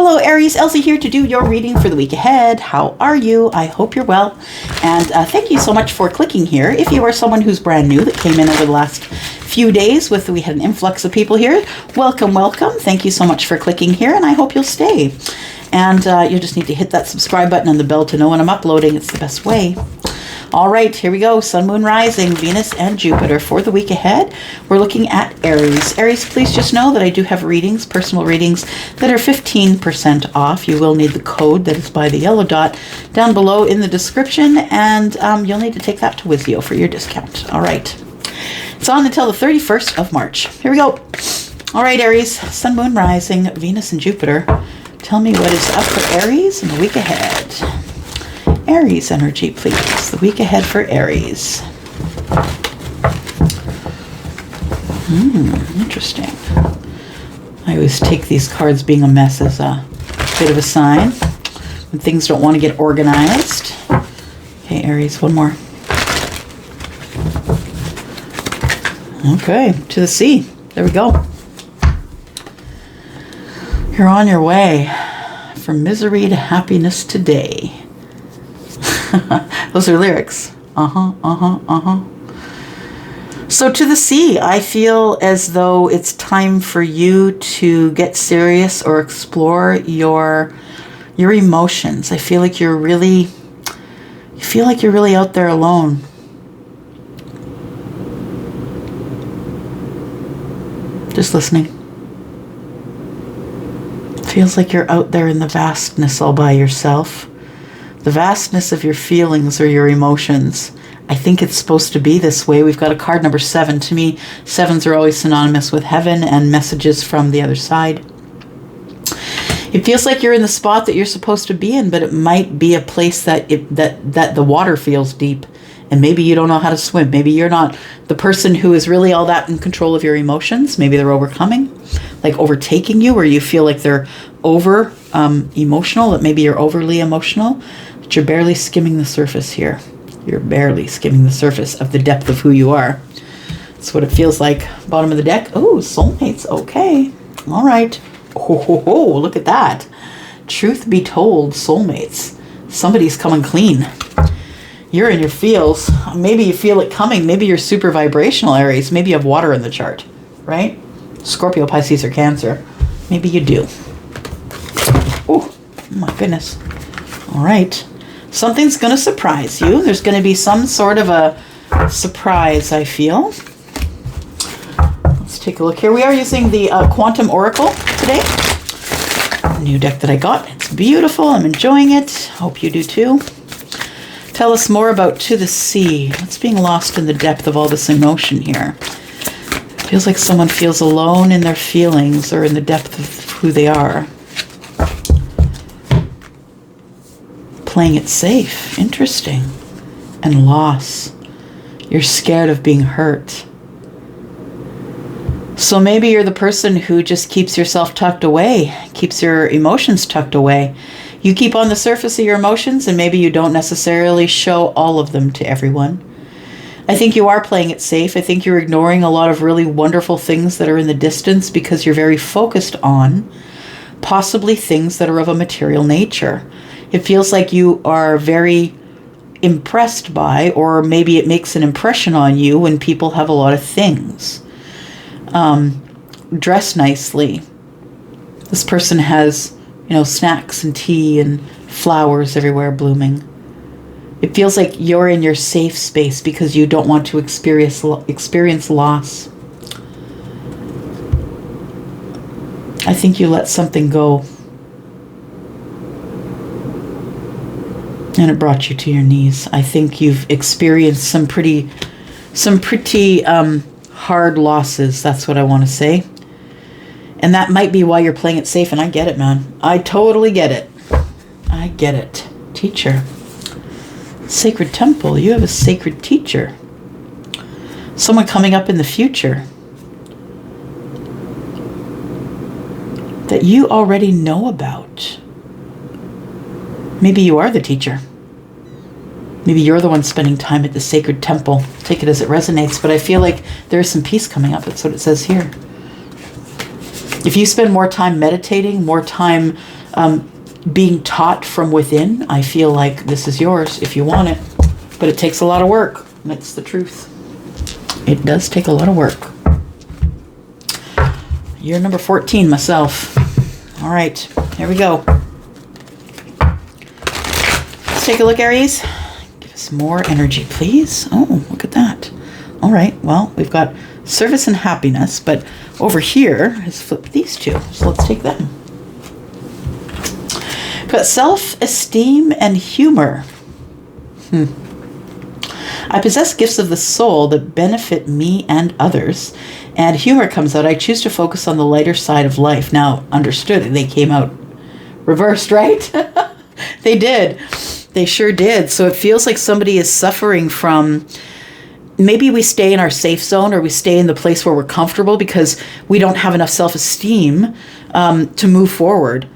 Hello Aries, Elsie here to do your reading for the week ahead. How are you? I hope you're well. And thank you so much for clicking here. If you are someone who's brand new that came in over the last few days we had an influx of people here, welcome, welcome. Thank you so much for clicking here and I hope you'll stay. And you'll just need to hit that subscribe button and the bell to know when I'm uploading. It's the best way. All right, here we go. Sun, Moon, Rising, Venus, and Jupiter for the week ahead. We're looking at Aries. Aries, please just know that I do have readings, personal readings, that are 15% off. You will need the code that is by the yellow dot down below in the description, and you'll need to take that to Wizio for your discount. All right. It's on until the 31st of March. Here we go. All right, Aries, Sun, Moon, Rising, Venus, and Jupiter. Tell me what is up for Aries in the week ahead. Aries energy, please. The week ahead for Aries. Interesting. I always take these cards being a mess as a bit of a sign when things don't want to get organized. Okay, Aries, one more. Okay, to the sea. There we go. You're on your way from misery to happiness today. Those are lyrics. So to the sea, I feel as though it's time for you to get serious or explore your emotions. I feel like you're really out there alone. Just listening. Feels like you're out there in the vastness all by yourself. The vastness of your feelings or your emotions. I think it's supposed to be this way. We've got a card number 7. To me, 7s are always synonymous with heaven and messages from the other side. It feels like you're in the spot that you're supposed to be in, but it might be a place that the water feels deep. And maybe you don't know how to swim. Maybe you're not the person who is really all that in control of your emotions. Maybe they're overcoming, like overtaking you, or you feel like they're over emotional, that maybe you're overly emotional, but you're barely skimming the surface here. You're barely skimming the surface of the depth of who you are. That's what it feels like. Bottom of the deck. Oh, soulmates. Okay. All right. Oh, look at that. Truth be told, soulmates. Somebody's coming clean. You're in your feels. Maybe you feel it coming. Maybe you're super vibrational, Aries. Maybe you have water in the chart, right? Scorpio, Pisces, or Cancer. Maybe you do. Oh, my goodness. All right. Something's going to surprise you. There's going to be some sort of a surprise, I feel. Let's take a look here. We are using the Quantum Oracle today. A new deck that I got. It's beautiful. I'm enjoying it. Hope you do too. Tell us more about To the Sea. What's being lost in the depth of all this emotion here? Feels like someone feels alone in their feelings or in the depth of who they are. Playing it safe. Interesting. And loss. You're scared of being hurt. So maybe you're the person who just keeps yourself tucked away, keeps your emotions tucked away. You keep on the surface of your emotions and maybe you don't necessarily show all of them to everyone. I think you are playing it safe. I think you're ignoring a lot of really wonderful things that are in the distance because you're very focused on possibly things that are of a material nature. It feels like you are very impressed by, or maybe it makes an impression on you when people have a lot of things. Dress nicely. This person has, snacks and tea and flowers everywhere blooming. It feels like you're in your safe space because you don't want to experience loss. I think you let something go. And it brought you to your knees. I think you've experienced some pretty hard losses. That's what I want to say. And that might be why you're playing it safe. And I get it, man. I totally get it. I get it. Teacher. Sacred temple. You have a sacred teacher. Someone coming up in the future that you already know about. Maybe you are the teacher. Maybe you're the one spending time at the sacred temple. Take it as it resonates, but I feel like there is some peace coming up. That's what it says here. If you spend more time meditating, more time being taught from within, I feel like this is yours if you want it. But it takes a lot of work. That's the truth. It does take a lot of work. Year number 14, myself. All right, here we go. Let's take a look, Aries. Give us more energy, please. Oh, look at that. All right, well, we've got service and happiness, but over here is flip these two. So let's take them. We've got self-esteem and humor. I possess gifts of the soul that benefit me and others. And humor comes out. I choose to focus on the lighter side of life. Now, understood, they came out reversed, right? They did. They sure did. So it feels like somebody is suffering from, maybe we stay in our safe zone, or we stay in the place where we're comfortable because we don't have enough self-esteem to move forward.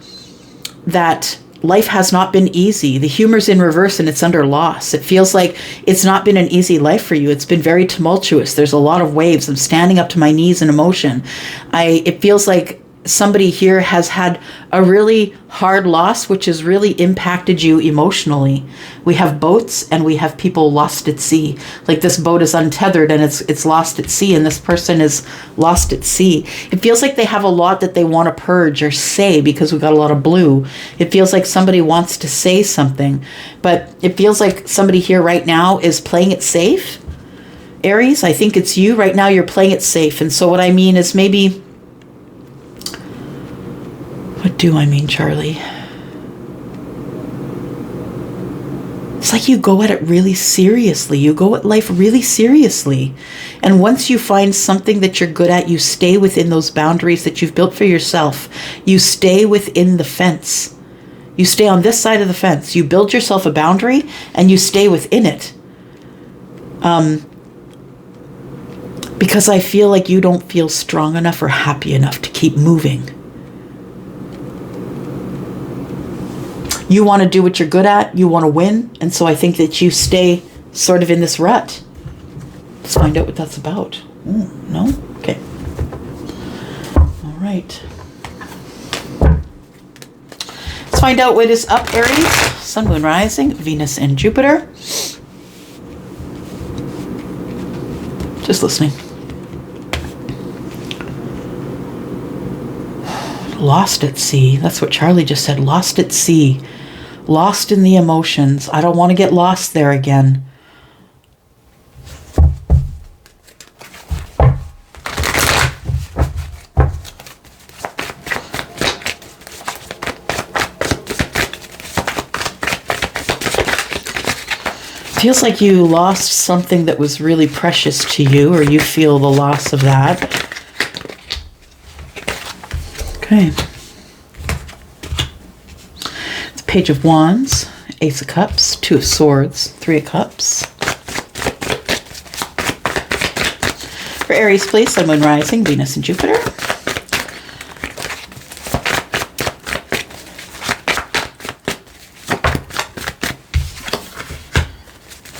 That life has not been easy. The humor's in reverse and it's under loss. It feels like it's not been an easy life for you. It's been very tumultuous. There's a lot of waves. I'm standing up to my knees in emotion. It feels like somebody here has had a really hard loss, which has really impacted you emotionally. We have boats and we have people lost at sea. Like this boat is untethered and it's lost at sea, and this person is lost at sea. It feels like they have a lot that they want to purge or say because we got a lot of blue. It feels like somebody wants to say something, but it feels like somebody here right now is playing it safe. Aries, I think it's you right now. You're playing it safe. And so what I mean is maybe, what do I mean, Charlie? It's like you go at it really seriously. You go at life really seriously. And once you find something that you're good at, you stay within those boundaries that you've built for yourself. You stay within the fence. You stay on this side of the fence. You build yourself a boundary and you stay within it. Because I feel like you don't feel strong enough or happy enough to keep moving. You want to do what you're good at. You want to win. And so I think that you stay sort of in this rut. Let's find out what that's about. Ooh, no? Okay. All right. Let's find out what is up, Aries. Sun, Moon, Rising, Venus, and Jupiter. Just listening. Lost at sea. That's what Charlie just said. Lost at sea. Lost in the emotions. I don't want to get lost there again. Feels like you lost something that was really precious to you, or you feel the loss of that. Okay. It's Page of Wands, Ace of Cups, Two of Swords, Three of Cups. For Aries, please, Sun, Moon, Rising, Venus, and Jupiter.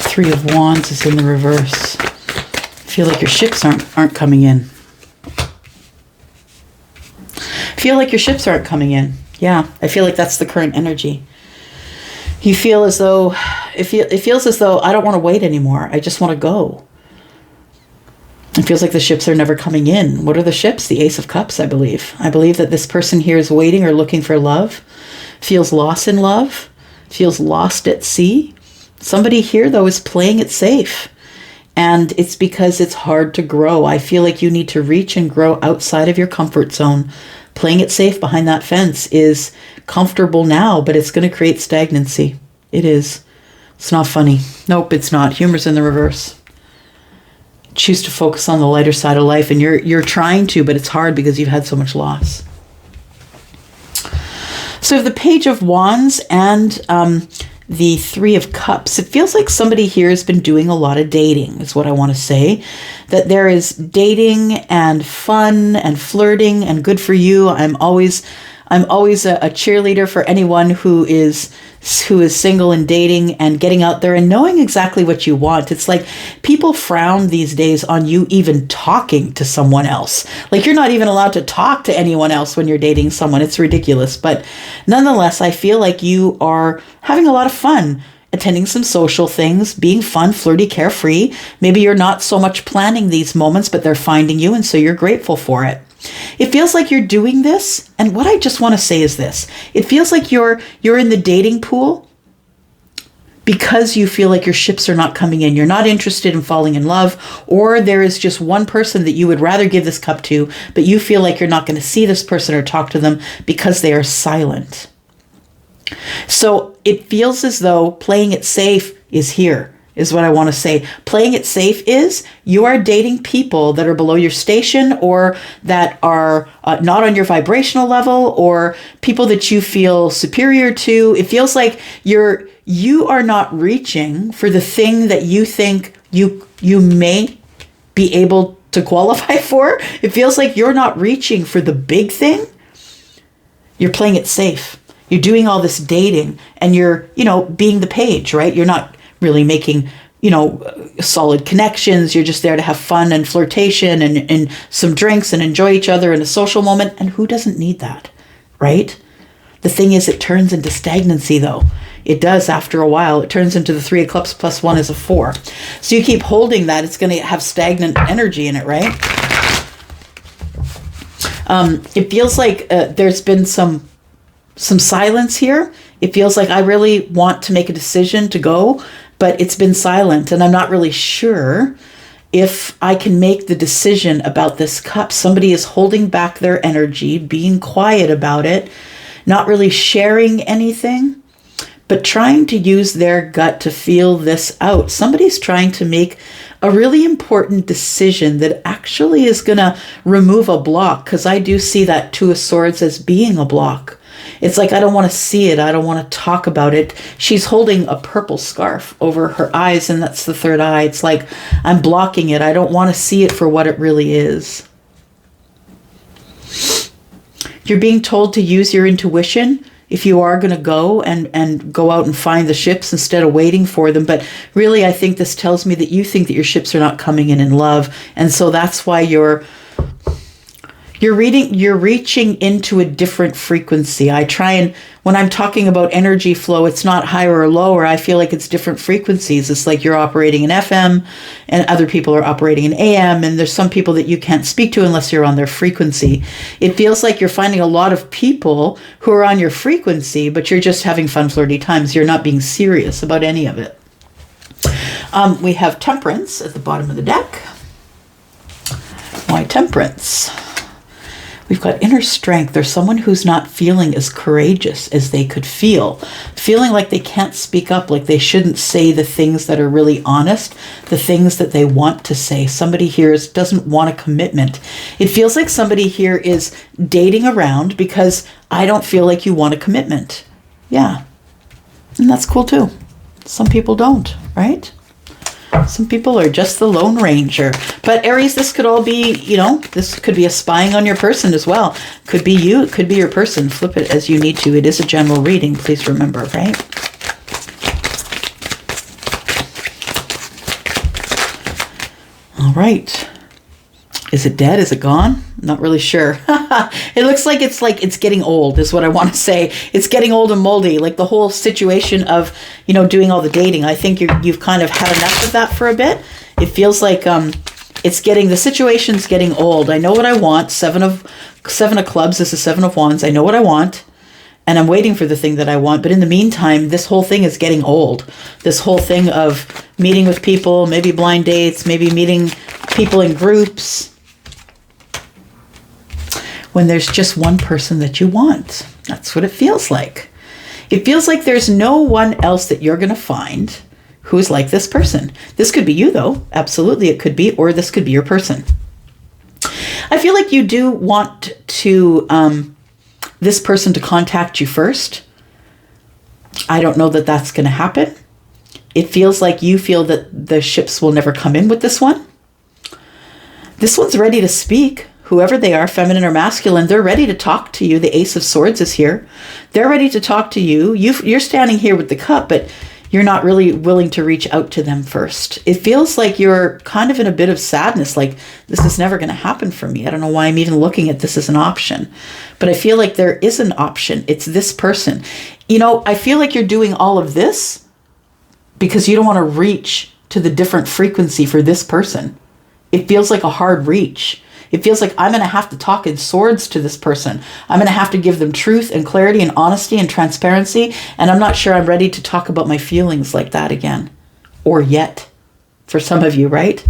Three of Wands is in the reverse. I feel like your ships aren't coming in. Feel like your ships aren't coming in. Yeah, I feel like that's the current energy. You feel as though, it feels as though I don't want to wait anymore. I just want to go. It feels like the ships are never coming in. What are the ships? The Ace of Cups, I believe. I believe that this person here is waiting or looking for love, feels lost in love, feels lost at sea. Somebody here, though, is playing it safe. And it's because it's hard to grow. I feel like you need to reach and grow outside of your comfort zone. Playing it safe behind that fence is comfortable now, but it's going to create stagnancy. It is. It's not funny. Nope, it's not. Humor's in the reverse. Choose to focus on the lighter side of life, and you're trying to, but it's hard because you've had so much loss. So the Page of Wands and the Three of Cups. It feels like somebody here has been doing a lot of dating, is what I want to say. That there is dating and fun and flirting and good for you. I'm always a cheerleader for anyone who is who is single and dating and getting out there and knowing exactly what you want. It's like people frown these days on you even talking to someone else. Like you're not even allowed to talk to anyone else when you're dating someone. It's ridiculous. But nonetheless, I feel like you are having a lot of fun, attending some social things, being fun, flirty, carefree. Maybe you're not so much planning these moments, but they're finding you, and so you're grateful for it. It feels like you're doing this, and what I just want to say is this. It feels like you're in the dating pool because you feel like your ships are not coming in. You're not interested in falling in love, or there is just one person that you would rather give this cup to, but you feel like you're not going to see this person or talk to them because they are silent. So it feels as though playing it safe is here, is what I want to say. Playing it safe is you are dating people that are below your station, or that are not on your vibrational level, or people that you feel superior to. It feels like you are not reaching for the thing that you think you may be able to qualify for. It feels like you're not reaching for the big thing. You're playing it safe. You're doing all this dating and you're, being the page, right? You're not really making, solid connections. You're just there to have fun and flirtation and some drinks and enjoy each other in a social moment. And who doesn't need that, right? The thing is, it turns into stagnancy though. It does after a while. It turns into the 3 of Cups plus 1 is a 4. So you keep holding that. It's going to have stagnant energy in it, right? It feels like there's been some silence here. It feels like I really want to make a decision to go, but it's been silent, and I'm not really sure if I can make the decision about this cup. Somebody is holding back their energy, being quiet about it, not really sharing anything, but trying to use their gut to feel this out. Somebody's trying to make a really important decision that actually is going to remove a block, because I do see that 2 of Swords as being a block. It's like, I don't want to see it. I don't want to talk about it. She's holding a purple scarf over her eyes, and that's the 3rd eye. It's like, I'm blocking it. I don't want to see it for what it really is. You're being told to use your intuition if you are going to go and go out and find the ships instead of waiting for them. But really, I think this tells me that you think that your ships are not coming in love. And so that's why you're reaching into a different frequency. I try and, when I'm talking about energy flow, it's not higher or lower. I feel like it's different frequencies. It's like you're operating in FM and other people are operating in AM, and there's some people that you can't speak to unless you're on their frequency. It feels like you're finding a lot of people who are on your frequency, but you're just having fun, flirty times. You're not being serious about any of it. We have Temperance at the bottom of the deck. Why Temperance? We've got inner strength. There's someone who's not feeling as courageous as they could feel, feeling like they can't speak up, like they shouldn't say the things that are really honest, the things that they want to say. Somebody here doesn't want a commitment. It feels like somebody here is dating around because I don't feel like you want a commitment. Yeah. And that's cool too. Some people don't, right? Some people are just the Lone Ranger. But Aries, this could all be, this could be a spying on your person as well. Could be you, it could be your person. Flip it as you need to. It is a general reading, please remember, right? All right. Is it dead? Is it gone? Not really sure. It looks like it's getting old is what I want to say. It's getting old and moldy. Like the whole situation of, doing all the dating. I think you've kind of had enough of that for a bit. It feels like the situation's getting old. I know what I want. 7 of clubs is the 7 of wands. I know what I want. And I'm waiting for the thing that I want. But in the meantime, this whole thing is getting old. This whole thing of meeting with people, maybe blind dates, maybe meeting people in groups, when there's just one person that you want. That's what it feels like. It feels like there's no one else that you're going to find who's like this person. This could be you, though. Absolutely, it could be, or this could be your person. I feel like you do want to this person to contact you first. I don't know that that's going to happen. It feels like you feel that the ships will never come in with this one. This one's ready to speak. whoever they are, feminine or masculine, they're ready to talk to you. The Ace of Swords is here. They're ready to talk to you. You're standing here with the cup, but you're not really willing to reach out to them first. It feels like you're kind of in a bit of sadness, like this is never going to happen for me. I don't know why I'm even looking at this as an option, but I feel like there is an option. It's this person. You know, I feel like you're doing all of this because you don't want to reach to the different frequency for this person. It feels like a hard reach. It feels like I'm going to have to talk in swords to this person. I'm going to have to give them truth and clarity and honesty and transparency. And I'm not sure I'm ready to talk about my feelings like that again. Or yet, for some of you, right?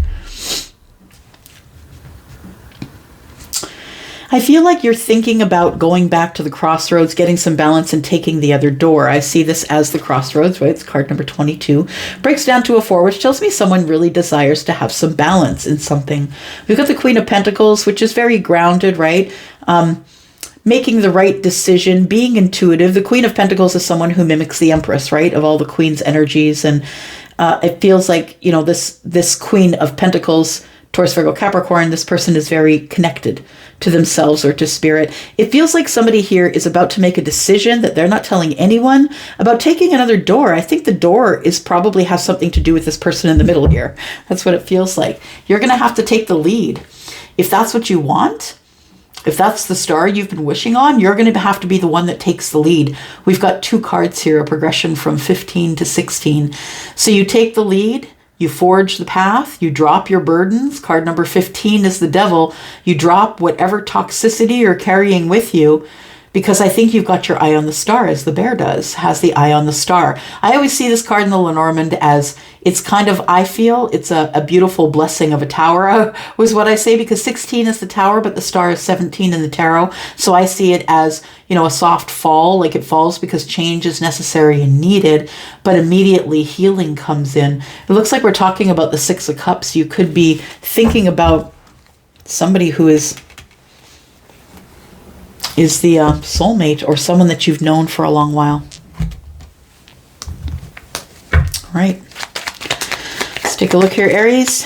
I feel like you're thinking about going back to the crossroads, getting some balance and taking the other door. I see this as the crossroads, right? It's card number 22. Breaks down to a 4, which tells me someone really desires to have some balance in something. We've got the Queen of Pentacles, which is very grounded, right? Making the right decision, being intuitive. The Queen of Pentacles is someone who mimics the Empress, right? Of all the Queen's energies. And it feels like, you know, this Queen of Pentacles, Taurus, Virgo, Capricorn, this person is very connected to themselves or to spirit. It feels like somebody here is about to make a decision that they're not telling anyone about taking another door. I think the door is probably has something to do with this person in the middle here. That's what it feels like. You're going to have to take the lead. If that's what you want, if that's the star you've been wishing on, you're going to have to be the one that takes the lead. We've got 2 cards here, a progression from 15 to 16. So you take the lead. You forge the path, you drop your burdens. Card number 15 is the devil. You drop whatever toxicity you're carrying with you, because I think you've got your eye on the star, as the bear does, has the eye on the star. I always see this card in the Lenormand as it's kind of, I feel it's a beautiful blessing of a tower, was what I say, because 16 is the tower, but the star is 17 in the tarot. So I see it as, you know, a soft fall, like it falls because change is necessary and needed, but immediately healing comes in. It looks like we're talking about the 6 of Cups. You could be thinking about somebody who is the soulmate or someone that you've known for a long while. All right. Let's take a look here, Aries.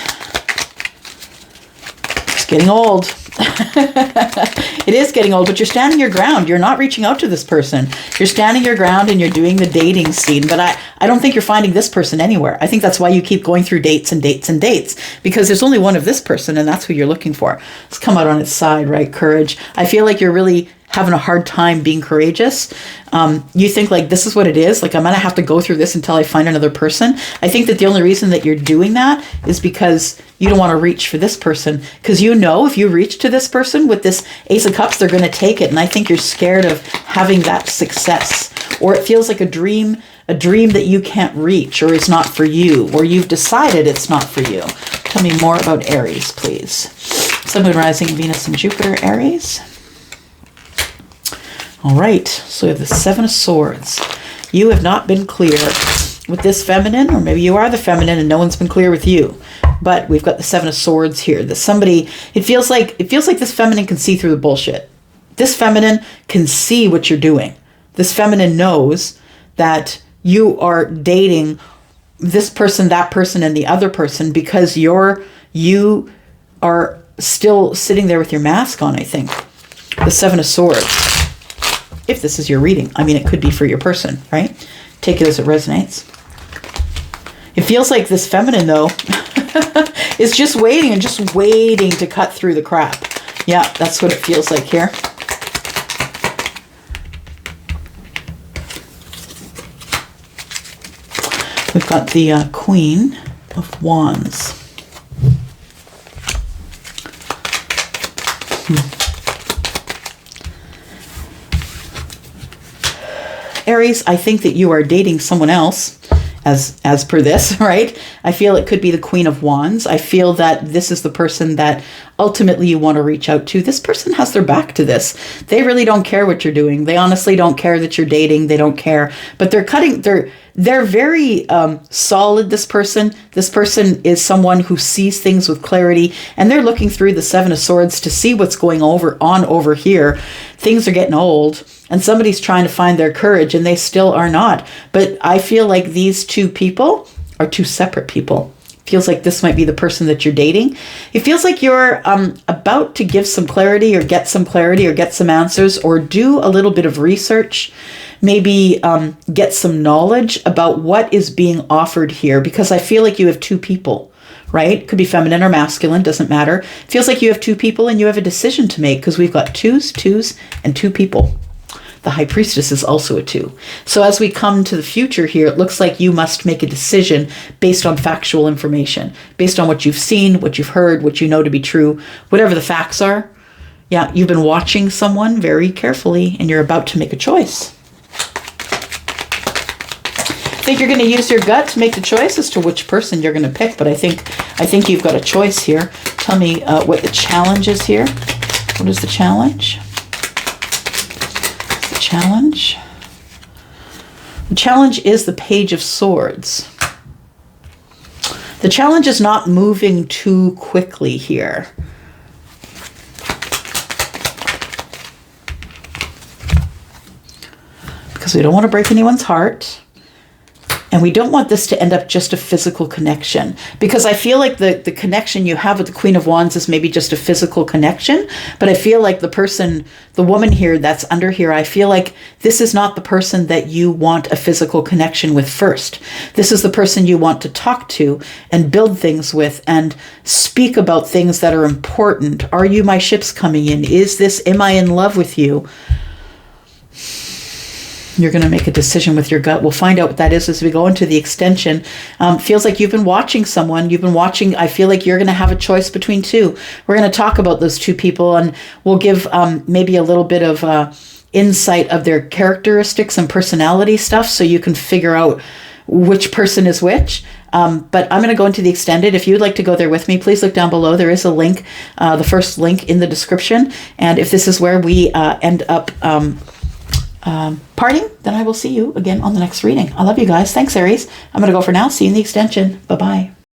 It's getting old. It is getting old, but you're standing your ground. You're not reaching out to this person. You're standing your ground and you're doing the dating scene. But I don't think you're finding this person anywhere. I think that's why you keep going through dates and dates and dates, because there's only one of this person and that's who you're looking for. Let's come out on its side, right? Courage. I feel like you're really having a hard time being courageous. You think like, this is what it is. Like, I'm going to have to go through this until I find another person. I think that the only reason that you're doing that is because you don't want to reach for this person. Because you know, if you reach to this person with this Ace of Cups, they're going to take it. And I think you're scared of having that success. Or it feels like a dream that you can't reach, or is not for you, or you've decided it's not for you. Tell me more about Aries, please. Sun, Moon, Rising, Venus, and Jupiter, Aries. All right, so we have the 7 of Swords. You have not been clear with this feminine, or maybe you are the feminine and no one's been clear with you. But we've got the 7 of Swords here. That somebody, it feels like this feminine can see through the bullshit. This feminine can see what you're doing. This feminine knows that you are dating this person, that person, and the other person because you are still sitting there with your mask on, I think. The 7 of Swords. If this is your reading. I mean, it could be for your person, right? Take it as it resonates. It feels like this feminine, though, is just waiting to cut through the crap. Yeah, that's what it feels like here. We've got the Queen of Wands. Aries, I think that you are dating someone else, as per this, right? I feel it could be the Queen of Wands. I feel that this is the person that ultimately you want to reach out to. This person has their back to this. They really don't care what you're doing. They honestly don't care that you're dating. They don't care. But they're very solid, this person. This person is someone who sees things with clarity, and they're looking through the 7 of Swords to see what's going on over here. Things are getting old, and somebody's trying to find their courage, and they still are not. But I feel like these two people are two separate people. Feels like this might be the person that you're dating. It feels like you're about to give some clarity or get some clarity or get some answers or do a little bit of research, maybe get some knowledge about what is being offered here, because I feel like you have two people, right? Could be feminine or masculine, doesn't matter. Feels like you have two people and you have a decision to make, because we've got twos, and two people. The High Priestess is also a 2. So as we come to the future here, it looks like you must make a decision based on factual information, based on what you've seen, what you've heard, what you know to be true, whatever the facts are. Yeah, you've been watching someone very carefully and you're about to make a choice. I think you're going to use your gut to make the choice as to which person you're going to pick, but I think you've got a choice here. Tell me what the challenge is here. What is the challenge? Challenge. The challenge is the Page of Swords. The challenge is not moving too quickly here. Because we don't want to break anyone's heart. And we don't want this to end up just a physical connection, because I feel like the connection you have with the Queen of Wands is maybe just a physical connection. But I feel like the woman here that's under here, I feel like this is not the person that you want a physical connection with first. This is the person you want to talk to and build things with and speak about things that are important. Are you my ships coming in? Am I in love with you? You're going to make a decision with your gut. We'll find out what that is as we go into the extension. Feels like you've been watching someone. I feel like you're going to have a choice between two. We're going to talk about those two people, and we'll give maybe a little bit of insight of their characteristics and personality stuff so you can figure out which person is which. But I'm going to go into the extended. If you'd like to go there with me, please look down below. There is a link, the first link in the description. And if this is where we end up parting, then I will see you again on the next reading. I love you guys. Thanks, Aries. I'm going to go for now. See you in the extension. Bye-bye.